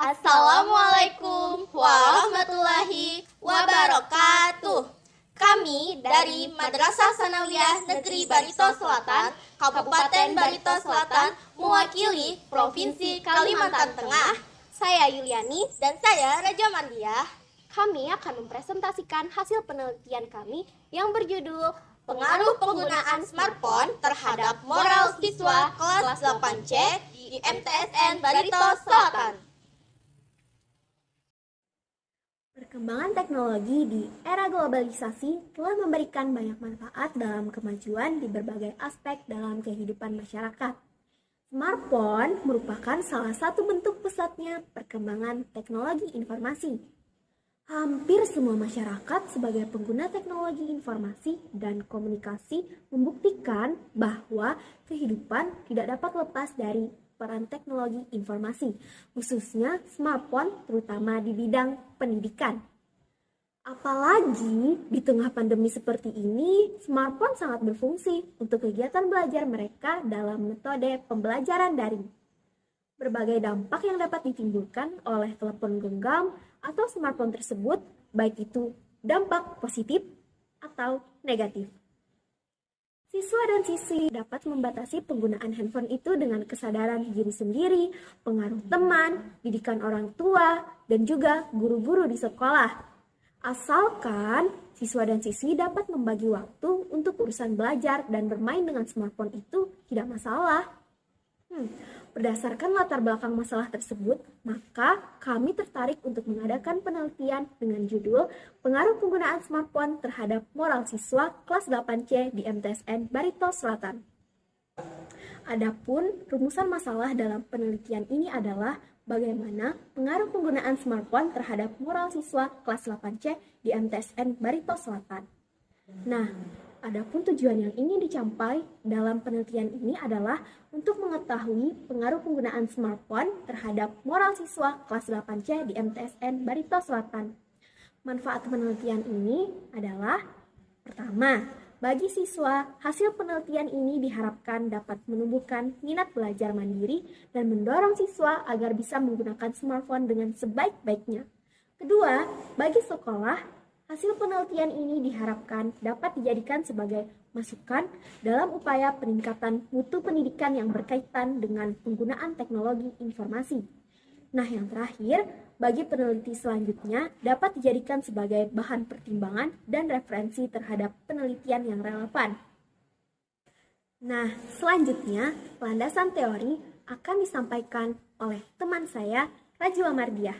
Assalamualaikum warahmatullahi wabarakatuh. Kami dari Madrasah Sanawiyah Negeri Barito Selatan, Kabupaten Barito Selatan, mewakili Provinsi Kalimantan Tengah. Saya Yuliani dan saya Raja Mandiah. Kami akan mempresentasikan hasil penelitian kami yang berjudul Pengaruh penggunaan smartphone terhadap moral siswa kelas 8C di MTSN Barito Selatan. Perkembangan teknologi di era globalisasi telah memberikan banyak manfaat dalam kemajuan di berbagai aspek dalam kehidupan masyarakat. Smartphone merupakan salah satu bentuk pesatnya perkembangan teknologi informasi. Hampir semua masyarakat sebagai pengguna teknologi informasi dan komunikasi membuktikan bahwa kehidupan tidak dapat lepas dari peran teknologi informasi, khususnya smartphone terutama di bidang pendidikan. Apalagi di tengah pandemi seperti ini, smartphone sangat berfungsi untuk kegiatan belajar mereka dalam metode pembelajaran daring. Berbagai dampak yang dapat ditimbulkan oleh telepon genggam atau smartphone tersebut, baik itu dampak positif atau negatif. Siswa dan siswi dapat membatasi penggunaan handphone itu dengan kesadaran diri sendiri, pengaruh teman, didikan orang tua, dan juga guru-guru di sekolah. Asalkan siswa dan siswi dapat membagi waktu untuk urusan belajar dan bermain dengan smartphone itu tidak masalah. Berdasarkan latar belakang masalah tersebut, maka kami tertarik untuk mengadakan penelitian dengan judul Pengaruh Penggunaan Smartphone Terhadap Moral Siswa Kelas 8C di MTSN Barito Selatan. Adapun rumusan masalah dalam penelitian ini adalah bagaimana pengaruh penggunaan smartphone terhadap moral siswa kelas 8C di MTSN Barito Selatan. Nah, adapun tujuan yang ingin dicapai dalam penelitian ini adalah untuk mengetahui pengaruh penggunaan smartphone terhadap moral siswa kelas 8C di MTSN Barito Selatan. Manfaat penelitian ini adalah: pertama, bagi siswa, hasil penelitian ini diharapkan dapat menumbuhkan minat belajar mandiri dan mendorong siswa agar bisa menggunakan smartphone dengan sebaik-baiknya. Kedua, bagi sekolah, hasil penelitian ini diharapkan dapat dijadikan sebagai masukan dalam upaya peningkatan mutu pendidikan yang berkaitan dengan penggunaan teknologi informasi. Nah, yang terakhir, bagi peneliti selanjutnya dapat dijadikan sebagai bahan pertimbangan dan referensi terhadap penelitian yang relevan. Nah, selanjutnya landasan teori akan disampaikan oleh teman saya, Rajwa Mardiah.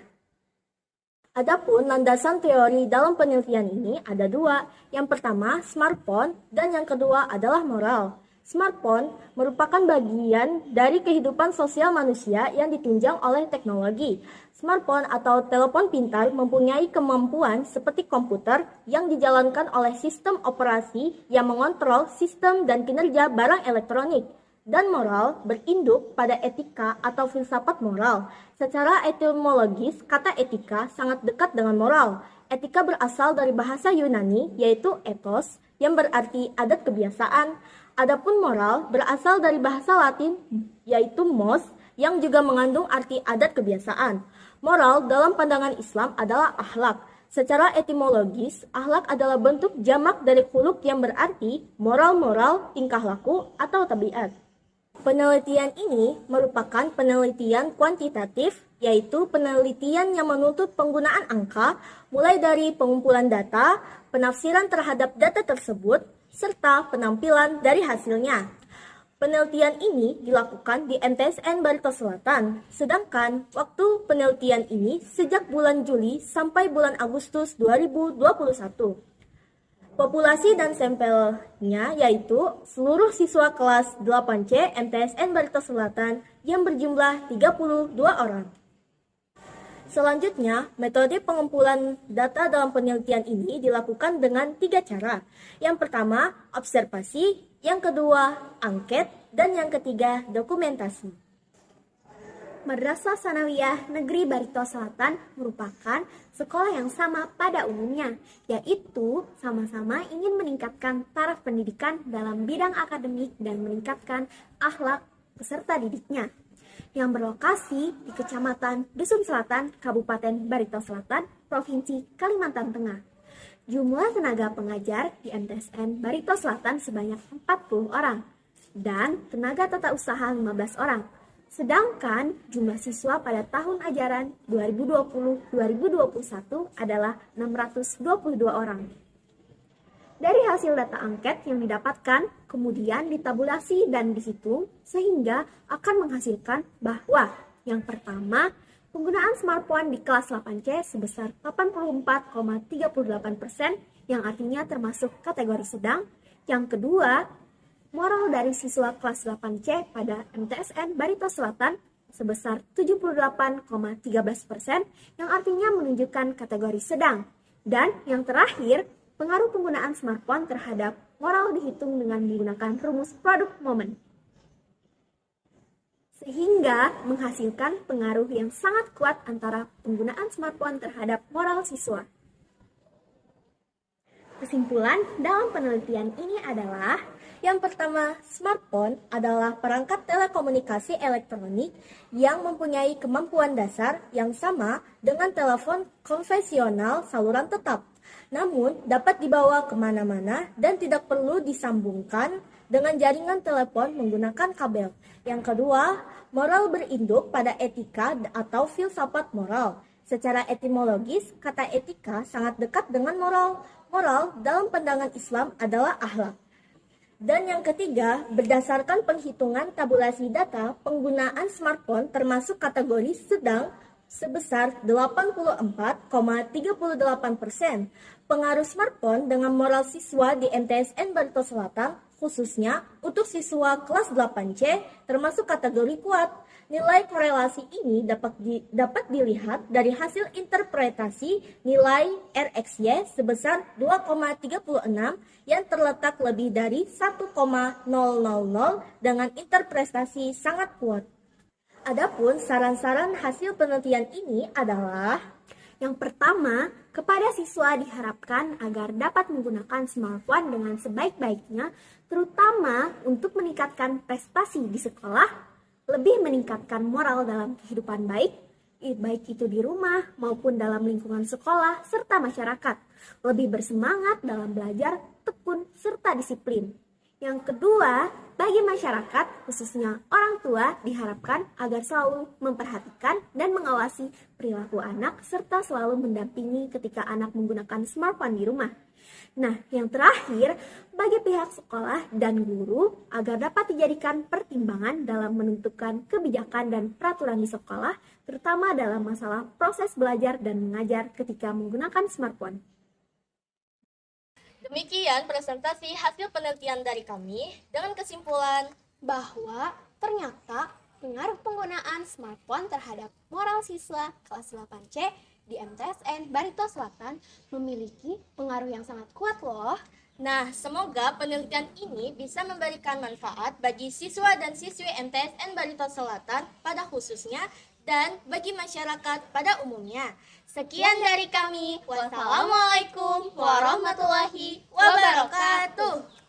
Adapun landasan teori dalam penelitian ini ada dua. Yang pertama, smartphone, dan yang kedua adalah moral. Smartphone merupakan bagian dari kehidupan sosial manusia yang ditunjang oleh teknologi. Smartphone atau telepon pintar mempunyai kemampuan seperti komputer yang dijalankan oleh sistem operasi yang mengontrol sistem dan kinerja barang elektronik. Dan moral berinduk pada etika atau filsafat moral. Secara etimologis, kata etika sangat dekat dengan moral. Etika berasal dari bahasa Yunani, yaitu ethos, yang berarti adat kebiasaan. Adapun moral berasal dari bahasa Latin, yaitu mos, yang juga mengandung arti adat kebiasaan. Moral dalam pandangan Islam adalah akhlak. Secara etimologis, akhlak adalah bentuk jamak dari khuluq yang berarti moral-moral, tingkah laku, atau tabiat. Penelitian ini merupakan penelitian kuantitatif, yaitu penelitian yang menuntut penggunaan angka, mulai dari pengumpulan data, penafsiran terhadap data tersebut, serta penampilan dari hasilnya. Penelitian ini dilakukan di MTSN Barito Selatan, sedangkan waktu penelitian ini sejak bulan Juli sampai bulan Agustus 2021. Populasi dan sampelnya yaitu seluruh siswa kelas 8C MTSN Barito Selatan yang berjumlah 32 orang. Selanjutnya, metode pengumpulan data dalam penelitian ini dilakukan dengan 3 cara. Yang pertama, observasi, yang kedua, angket, dan yang ketiga, dokumentasi. Madrasah Sanawiyah Negeri Barito Selatan merupakan sekolah yang sama pada umumnya, yaitu sama-sama ingin meningkatkan taraf pendidikan dalam bidang akademik dan meningkatkan akhlak peserta didiknya. yang berlokasi di Kecamatan Dusun Selatan, Kabupaten Barito Selatan, Provinsi Kalimantan Tengah. Jumlah tenaga pengajar di MTSN Barito Selatan sebanyak 40 orang dan tenaga tata usaha 15 orang. Sedangkan jumlah siswa pada tahun ajaran 2020-2021 adalah 622 orang. Dari hasil data angket yang didapatkan, kemudian ditabulasi dan dihitung sehingga akan menghasilkan bahwa yang pertama, penggunaan smartphone di kelas 8C sebesar 84,38% yang artinya termasuk kategori sedang. Yang kedua, moral dari siswa kelas 8C pada MTSN Barito Selatan sebesar 78,13% yang artinya menunjukkan kategori sedang. Dan yang terakhir, pengaruh penggunaan smartphone terhadap moral dihitung dengan menggunakan rumus product moment. Sehingga menghasilkan pengaruh yang sangat kuat antara penggunaan smartphone terhadap moral siswa. Kesimpulan dalam penelitian ini adalah yang pertama, smartphone adalah perangkat telekomunikasi elektronik yang mempunyai kemampuan dasar yang sama dengan telepon konvensional saluran tetap. Namun, dapat dibawa kemana-mana dan tidak perlu disambungkan dengan jaringan telepon menggunakan kabel. Yang kedua, moral berinduk pada etika atau filsafat moral. Secara etimologis, kata etika sangat dekat dengan moral. Moral dalam pandangan Islam adalah akhlak. Dan yang ketiga, berdasarkan penghitungan tabulasi data, penggunaan smartphone termasuk kategori sedang sebesar 84,38%. Pengaruh smartphone dengan moral siswa di MTSN Barito Selatan, khususnya untuk siswa kelas 8C, termasuk kategori kuat. Nilai korelasi ini dapat dilihat dari hasil interpretasi nilai RxY sebesar 2,36 yang terletak lebih dari 1,000 dengan interpretasi sangat kuat. Adapun saran-saran hasil penelitian ini adalah yang pertama, kepada siswa diharapkan agar dapat menggunakan smartphone dengan sebaik-baiknya, terutama untuk meningkatkan prestasi di sekolah, lebih meningkatkan moral dalam kehidupan baik itu di rumah maupun dalam lingkungan sekolah serta masyarakat, lebih bersemangat dalam belajar, tekun, serta disiplin. Yang kedua, bagi masyarakat, khususnya orang tua, diharapkan agar selalu memperhatikan dan mengawasi perilaku anak serta selalu mendampingi ketika anak menggunakan smartphone di rumah. Nah, yang terakhir, bagi pihak sekolah dan guru agar dapat dijadikan pertimbangan dalam menentukan kebijakan dan peraturan di sekolah, terutama dalam masalah proses belajar dan mengajar ketika menggunakan smartphone. Demikian presentasi hasil penelitian dari kami dengan kesimpulan Bahwa ternyata pengaruh penggunaan smartphone terhadap moral siswa kelas 8C di MTSN Barito Selatan memiliki pengaruh yang sangat kuat loh. Nah, semoga penelitian ini bisa memberikan manfaat bagi siswa dan siswi MTSN Barito Selatan pada khususnya dan bagi masyarakat pada umumnya. Sekian dari kami. Wassalamualaikum warahmatullahi wabarakatuh.